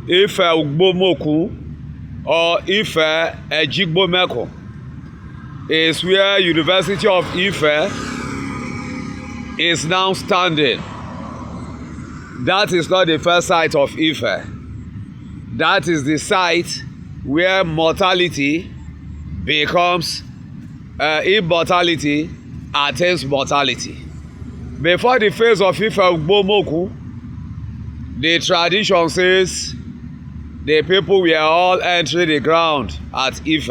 Ife ugbomokun or Ife ugbomokun is where University of Ife is now standing. That is not the first site of Ife. That is the site where mortality becomes immortality attains mortality. Before the phase of Ife ugbomokun, the tradition says the people were all entering the ground at Ife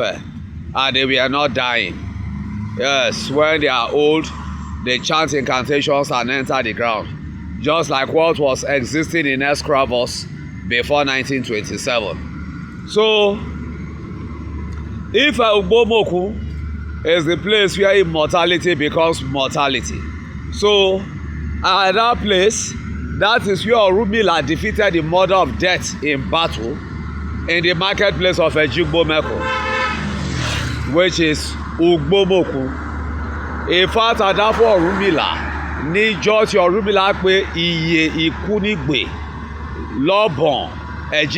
and they were not dying. Yes, when they are old, they chant incantations and enter the ground, just like what was existing in Escravos before 1927. So, Ife ugbomokun is the place where immortality becomes mortality. So, at that place, that is where Orunmila defeated the mother of death in battle in the marketplace of ugbomokun, which is ugbomokun. In fact, àdáfọ̀ Ọ̀rúnmìlà níjọ́ tí Ọ̀rúnmìlà pé iye ikú nígbè lọ́bọ̀n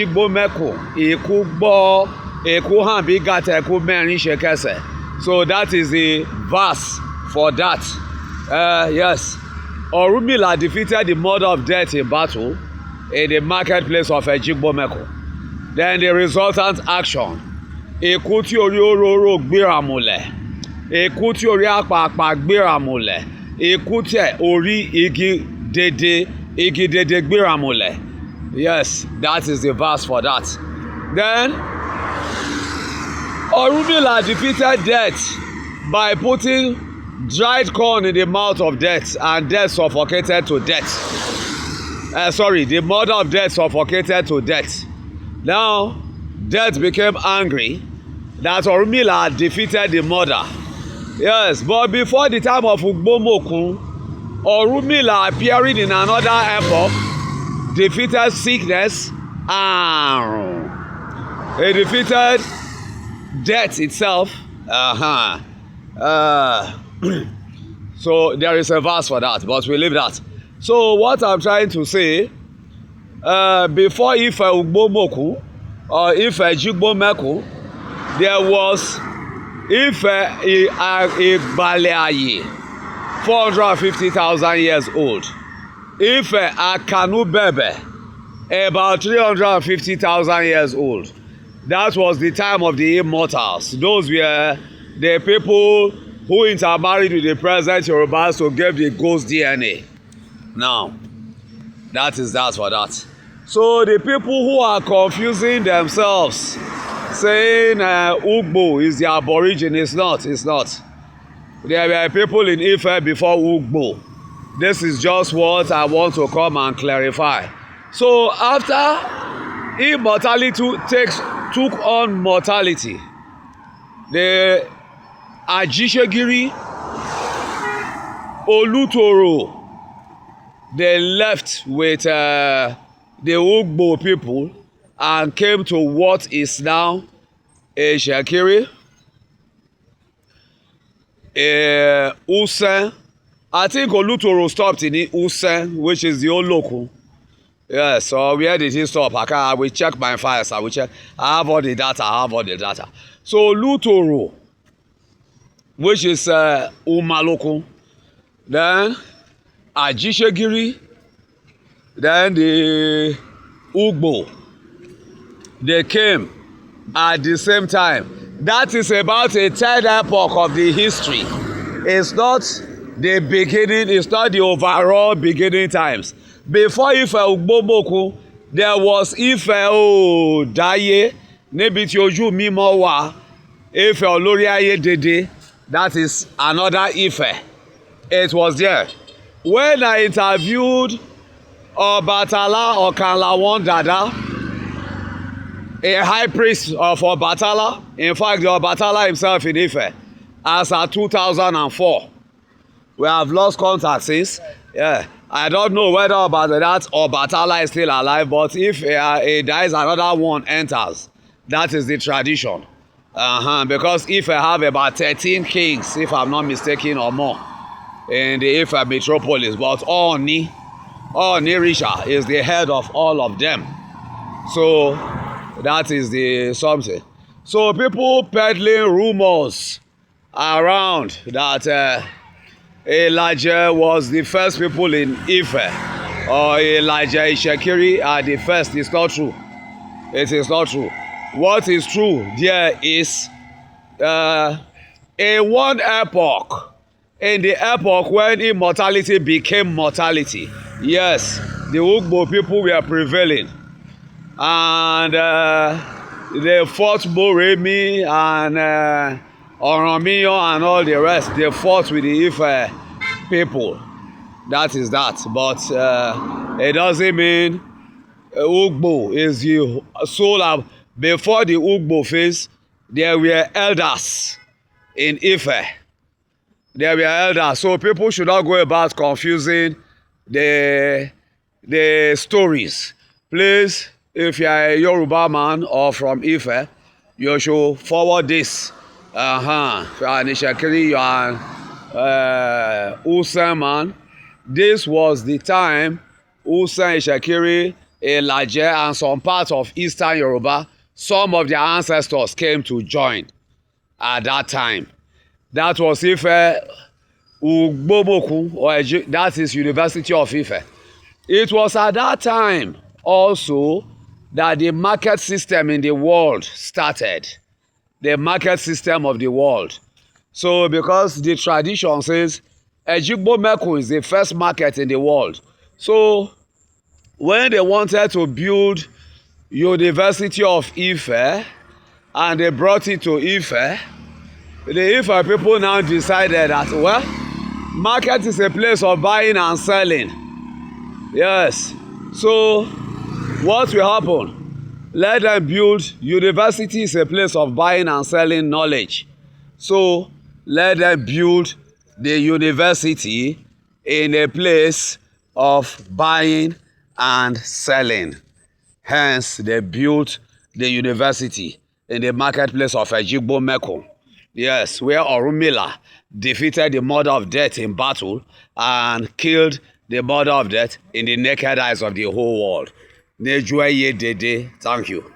ugbomokun ikú gbọ́ ikú hàn bí gàtà ikú mẹ́rin ṣe kẹsẹ̀. So that is the verse for that. Yes, Ọ̀rúnmìlà defeated the mother of death in battle in the marketplace of ugbomokun. Then the resultant action, ikú tí orí oróró gbéra múlẹ̀, ikú tí orí àpàpà gbéra múlẹ̀, ikú tí orí igi dédé gbéra múlẹ̀. Yes, that is the verse for that. Then Orunmila defeated death by putting dried corn in the mouth of death, and death suffocated to death. The mother of death suffocated to death. Now, death became angry that Orunmila defeated the mother. Yes, but before the time of ugbomokun, Orunmila appearing in another epoch defeated sickness and he defeated death itself. So there is a verse for that, but we leave that. So what I'm trying to say, before Ife ugbomokun or Ife ugbomokun, there was Ife Igbaleaye, 450,000 years old. Ife Akanubebe, about 350,000 years old. That was the time of the immortals. Those were the people who intermarried with the present Yorubas to give the ghost DNA. Now, that is that for that. So the people who are confusing themselves, saying Ugbo is the aborigine, it's not. There were people in Ife before Ugbo. This is just what I want to come and clarify. So after immortality took on mortality, the Ajishegiri, Olutoro, they left with the Ugbo people and came to what is now Shakiri, Usen. I think Olutoro stopped in Usen, which is the old local. Yeah, so where did he stop? I will check my files. I have all the data. So Olutoro, which is Umaloko, then Ajishegiri, then the Ugbo, they came at the same time. That is about a third epoch of the history. It's not the beginning, it's not the overall beginning times. Before Ife ugbomokun, there was Ife Daye, níbi tí ojú mímọ́ wà, Ife olórí ayé dédé, that is another Ife. It was there. When I interviewed Obatala Okanlawon Dada, a high priest of Obatala, in fact the Obatala himself in Ife, as at 2004. We have lost contact since. Yeah, I don't know whether that Obatala is still alive, but if there is another one enters, that is the tradition. Because if I have about 13 kings, if I'm not mistaken, or more, in the Ife metropolis, but Oni Risha is the head of all of them. So that is the something. So people peddling rumors around that Elijah was the first people in Ife, or Elijah Ishekiri are the first. It's not true. It is not true. What is true there is in one epoch, in the epoch when immortality became mortality, yes, the Ugbo people were prevailing, and they fought Moremi and Oromiyo and all the rest. They fought with the Ife people. That is that. But it doesn't mean Ugbo is the soul of. Before the Ugbo phase, there were elders in Ife. There were elders. So people should not go about confusing the stories. Please, if you are a Yoruba man or from Ife, you should forward this. If you are an Ishekiri, you are Usen man. This was the time Usen, Ishekiri, Elijah, and some parts of Eastern Yoruba, some of their ancestors came to join at that time. That was Ife ugbomokun, or that is University of Ife. It was at that time also that the market system in the world started. The market system of the world. So because the tradition says ugbomokun is the first market in the world. So when they wanted to build University of Ife and they brought it to Ife, the Ife people now decided that, well, market is a place of buying and selling. Yes. So what will happen? Let them build. University is a place of buying and selling knowledge. So let them build the university in a place of buying and selling. Hence, they built the university in the marketplace of ugbomokun. Yes, where Orunmila defeated the mother of death in battle and killed the mother of death in the naked eyes of the whole world. Thank you.